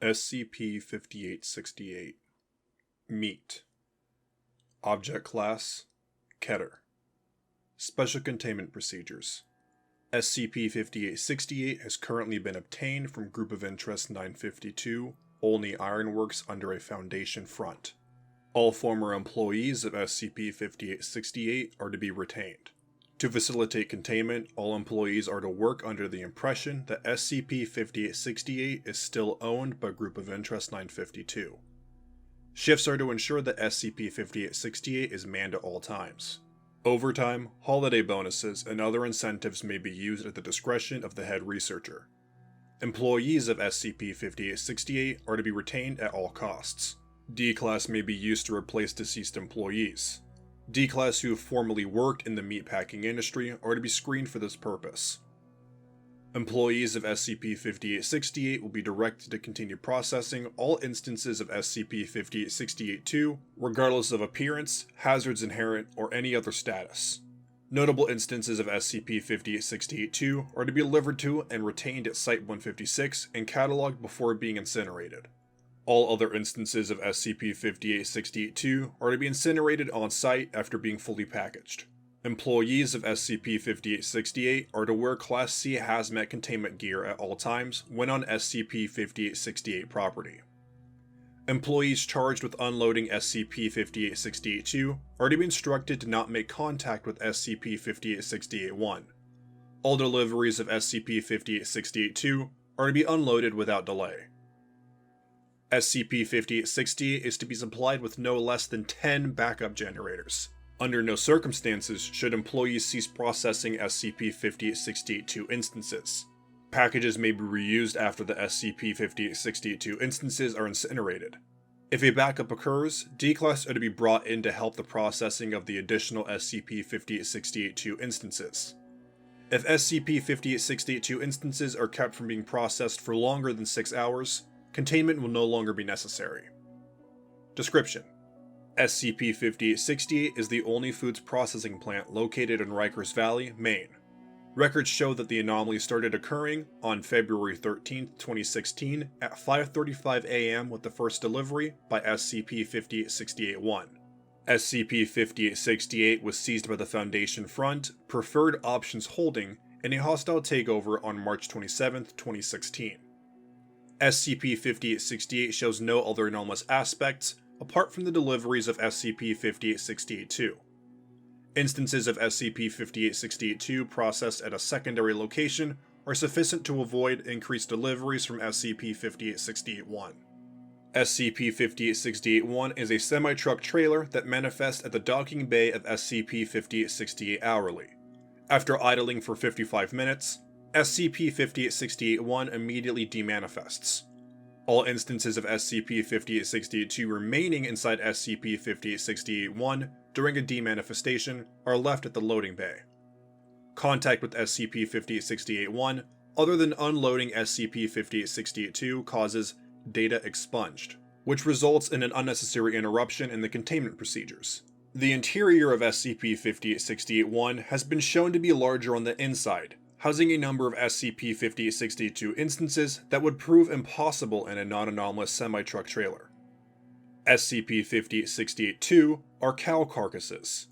SCP-5868 Meat. Object Class Keter. Special Containment Procedures. SCP-5868 has currently been obtained from Group of Interest 952, Olney Ironworks under a Foundation front. All former employees of SCP-5868 are to be retained. To facilitate containment, all employees are to work under the impression that SCP-5868 is still owned by Group of Interest 952. Shifts are to ensure that SCP-5868 is manned at all times. Overtime, holiday bonuses, and other incentives may be used at the discretion of the head researcher. Employees of SCP-5868 are to be retained at all costs. D-Class may be used to replace deceased employees. D-Class who have formerly worked in the meatpacking industry are to be screened for this purpose. Employees of SCP-5868 will be directed to continue processing all instances of SCP-5868-2, regardless of appearance, hazards inherent, or any other status. Notable instances of SCP-5868-2 are to be delivered to and retained at Site-156 and cataloged before being incinerated. All other instances of SCP-5868-2 are to be incinerated on site after being fully packaged. Employees of SCP-5868 are to wear Class C hazmat containment gear at all times when on SCP-5868 property. Employees charged with unloading SCP-5868-2 are to be instructed to not make contact with SCP-5868-1. All deliveries of SCP-5868-2 are to be unloaded without delay. SCP-5868 is to be supplied with no less than 10 backup generators. Under no circumstances should employees cease processing SCP-5868-2 instances. Packages may be reused after the SCP-5868-2 instances are incinerated. If a backup occurs, D-Class are to be brought in to help the processing of the additional SCP-5868-2 instances. If SCP-5868-2 instances are kept from being processed for longer than 6 hours, containment will no longer be necessary. Description: SCP-5868 is the only foods processing plant located in Rikers Valley, Maine. Records show that the anomaly started occurring on February 13, 2016 at 5:35 a.m. with the first delivery by SCP-5868-1. SCP-5868 was seized by the Foundation Front, Preferred Options Holding, in a hostile takeover on March 27, 2016. SCP-5868 shows no other anomalous aspects apart from the deliveries of SCP-5868-2. Instances of SCP-5868-2 processed at a secondary location are sufficient to avoid increased deliveries from SCP-5868-1. SCP-5868-1 is a semi-truck trailer that manifests at the docking bay of SCP-5868 hourly. After idling for 55 minutes, SCP-5868-1 immediately demanifests. All instances of SCP-5868-2 remaining inside SCP-5868-1 during a demanifestation are left at the loading bay. Contact with SCP-5868-1, other than unloading SCP-5868-2, causes data expunged, which results in an unnecessary interruption in the containment procedures. The interior of SCP-5868-1 has been shown to be larger on the inside, housing a number of SCP-5868-2 instances that would prove impossible in a non-anomalous semi-truck trailer. SCP-5868-2 are cow carcasses.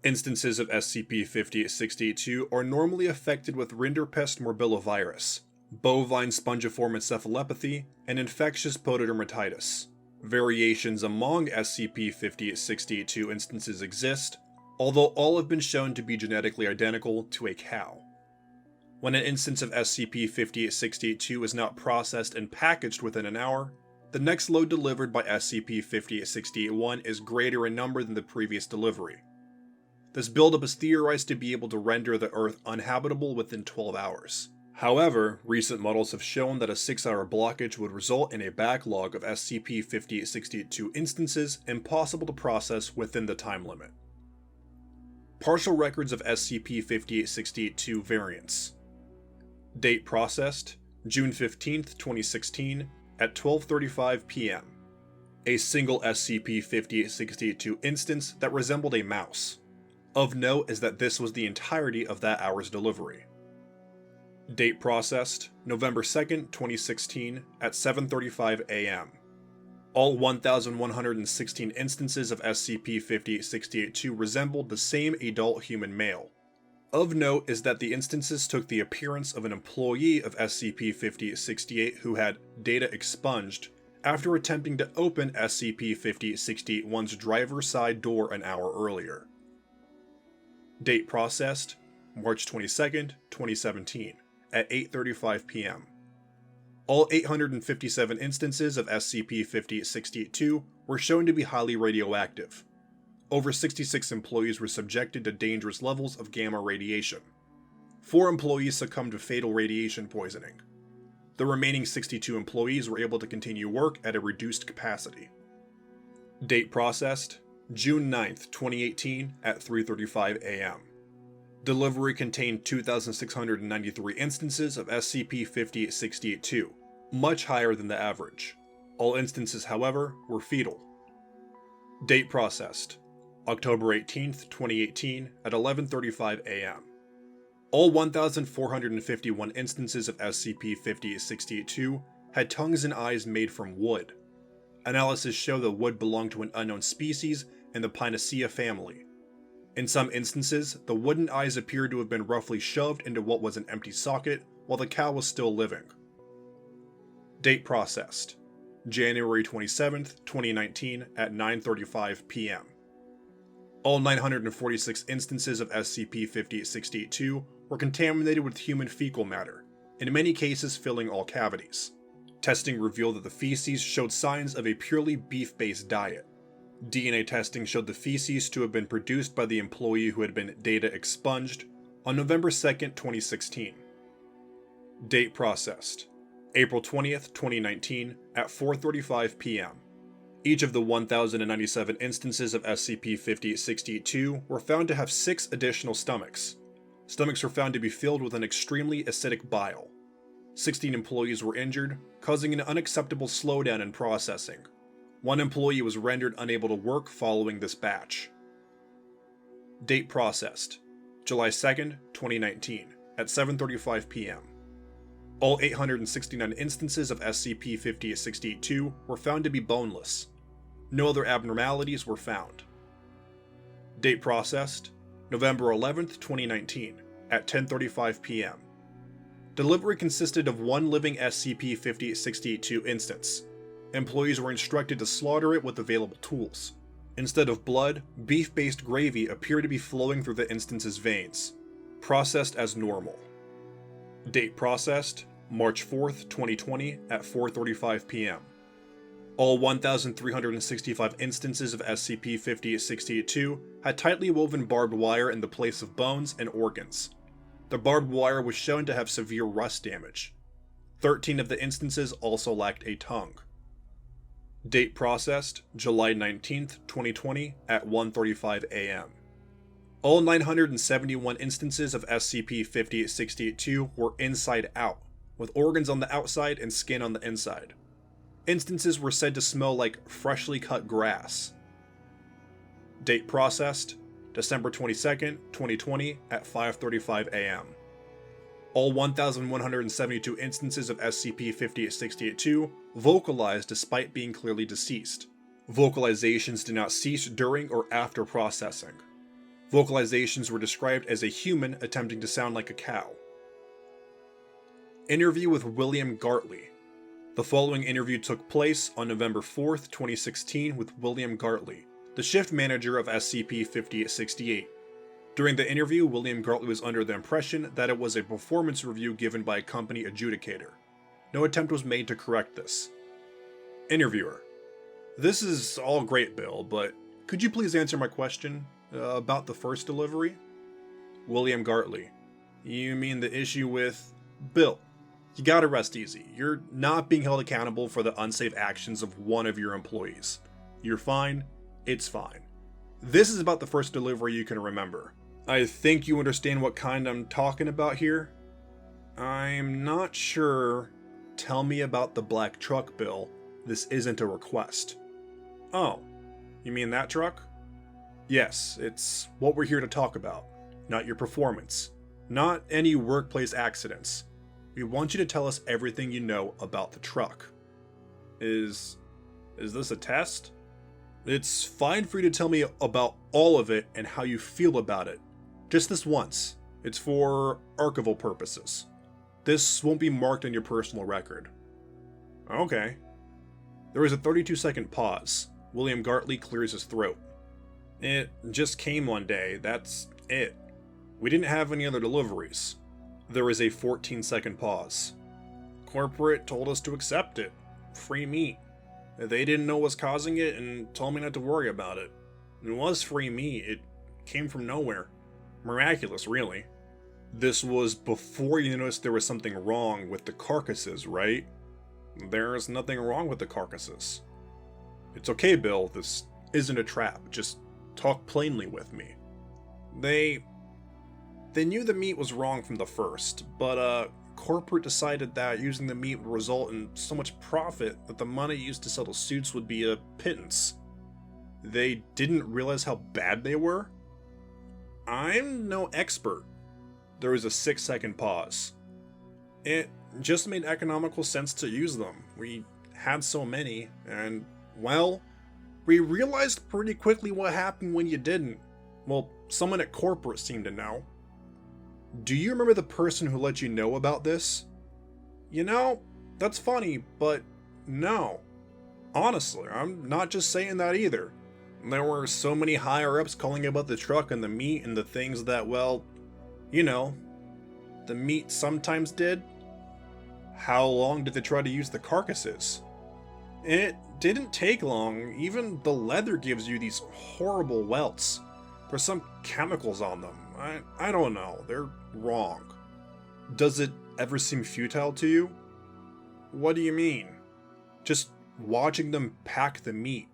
Instances of SCP-5868-2 are normally affected with rinderpest morbillivirus, bovine spongiform encephalopathy, and infectious pododermatitis. Variations among SCP-5868-2 instances exist, although all have been shown to be genetically identical to a cow. When an instance of SCP-5868-2 is not processed and packaged within an hour, the next load delivered by SCP-5868-1 is greater in number than the previous delivery. This buildup is theorized to be able to render the Earth uninhabitable within 12 hours. However, recent models have shown that a 6-hour blockage would result in a backlog of SCP-5868-2 instances impossible to process within the time limit. Partial records of SCP-5868-2 variants. Date processed: June 15, 2016 at 12:35 p.m. A single SCP-5868-2 instance that resembled a mouse. Of note is that this was the entirety of that hour's delivery. Date processed, November 2nd, 2016 at 7:35 a.m. All 1,116 instances of SCP-5868-2 resembled the same adult human male. Of note is that the instances took the appearance of an employee of SCP-5868 who had data expunged after attempting to open SCP-5868-1's driver's side door an hour earlier. Date processed, March 22nd, 2017 at 8:35 p.m. All 857 instances of SCP-5868-2 were shown to be highly radioactive. Over 66 employees were subjected to dangerous levels of gamma radiation. 4 employees succumbed to fatal radiation poisoning. The remaining 62 employees were able to continue work at a reduced capacity. Date processed, June 9th, 2018 at 3:35 a.m. Delivery contained 2,693 instances of SCP-5868-2, much higher than the average. All instances, however, were fetal. Date processed, October 18th, 2018 at 11:35 a.m. All 1,451 instances of SCP-5868-2 had tongues and eyes made from wood. Analysis showed the wood belonged to an unknown species in the Pinacea family. In some instances, the wooden eyes appeared to have been roughly shoved into what was an empty socket while the cow was still living. Date processed, January 27th, 2019 at 9:35 p.m. All 946 instances of SCP-5868-2 were contaminated with human fecal matter, in many cases filling all cavities. Testing revealed that the feces showed signs of a purely beef-based diet. DNA testing showed the feces to have been produced by the employee who had been data expunged on November 2nd, 2016. Date processed, April 20th, 2019 at 4:35 p.m. Each of the 1,097 instances of SCP-5868-2 were found to have 6 additional stomachs. Stomachs were found to be filled with an extremely acidic bile. 16 employees were injured, causing an unacceptable slowdown in processing. 1 employee was rendered unable to work following this batch. Date processed, July 2nd, 2019 at 7:35 p.m. All 869 instances of SCP-5868-2 were found to be boneless. No other abnormalities were found. Date processed, November 11th, 2019 at 10:35 p.m. Delivery consisted of 1 living SCP-5868-2 instance. Employees were instructed to slaughter it with available tools. Instead of blood, beef-based gravy appeared to be flowing through the instance's veins. Processed as normal. Date processed, March 4th, 2020 at 4:35 p.m. All 1,365 instances of SCP-5868-2 had tightly woven barbed wire in the place of bones and organs. The barbed wire was shown to have severe rust damage. 13 of the instances also lacked a tongue. Date processed, July 19th, 2020 at 1:35 a.m. All 971 instances of SCP-5868-2 were inside out, with organs on the outside and skin on the inside. Instances were said to smell like freshly cut grass. Date processed, December 22nd, 2020 at 5:35 a.m. All 1,172 instances of SCP-5868-2 vocalized despite being clearly deceased. Vocalizations did not cease during or after processing. Vocalizations were described as a human attempting to sound like a cow. Interview with William Gartley. The following interview took place on November 4th, 2016 with William Gartley, the shift manager of SCP-5868. During the interview, William Gartley was under the impression that it was a performance review given by a company adjudicator. No attempt was made to correct this. Interviewer: This is all great, Bill, but could you please answer my question about the first delivery? William Gartley: You mean the issue with... Bill, you gotta rest easy. You're not being held accountable for the unsafe actions of one of your employees. You're fine. It's fine. This is about the first delivery you can remember. I think you understand what kind I'm talking about here? I'm not sure. Tell me about the black truck, Bill. This isn't a request. Oh, you mean that truck? Yes, it's what we're here to talk about. Not your performance. Not any workplace accidents. We want you to tell us everything you know about the truck. Is this a test? It's fine for you to tell me about all of it and how you feel about it. Just this once. It's for archival purposes. This won't be marked on your personal record. Okay. There is a 32-second pause. William Gartley clears his throat. It just came one day, that's it. We didn't have any other deliveries. There is a 14-second pause. Corporate told us to accept it. Free meat. They didn't know what was causing it and told me not to worry about it. It was free meat. It came from nowhere. Miraculous, really. This was before you noticed there was something wrong with the carcasses, right? There's nothing wrong with the carcasses. It's okay, Bill. This isn't a trap. Just talk plainly with me. They knew the meat was wrong from the first, but corporate decided that using the meat would result in so much profit that the money used to sell the suits would be a pittance. They didn't realize how bad they were? I'm no expert. There was a 6-second pause. It just made economical sense to use them. We had so many, and, well, we realized pretty quickly what happened when you didn't. Well, someone at corporate seemed to know. Do you remember the person who let you know about this? You know, that's funny, but no. Honestly, I'm not just saying that either. There were so many higher-ups calling about the truck and the meat and the things that, well, you know, the meat sometimes did. How long did they try to use the carcasses? It didn't take long. Even the leather gives you these horrible welts. There's some chemicals on them. I don't know. They're wrong. Does it ever seem futile to you? What do you mean? Just watching them pack the meat.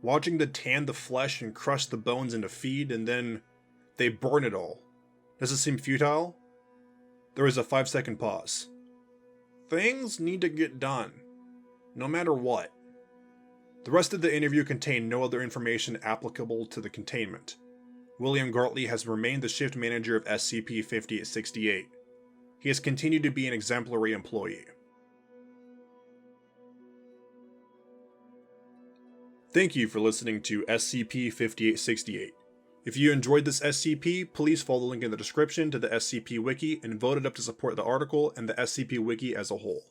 Watching them tan the flesh and crush the bones into feed, and then they burn it all. Does it seem futile? There is a 5-second pause. Things need to get done. No matter what. The rest of the interview contained no other information applicable to the containment. William Gartley has remained the shift manager of SCP-5868. He has continued to be an exemplary employee. Thank you for listening to SCP-5868. If you enjoyed this SCP, please follow the link in the description to the SCP Wiki and vote it up to support the article and the SCP Wiki as a whole.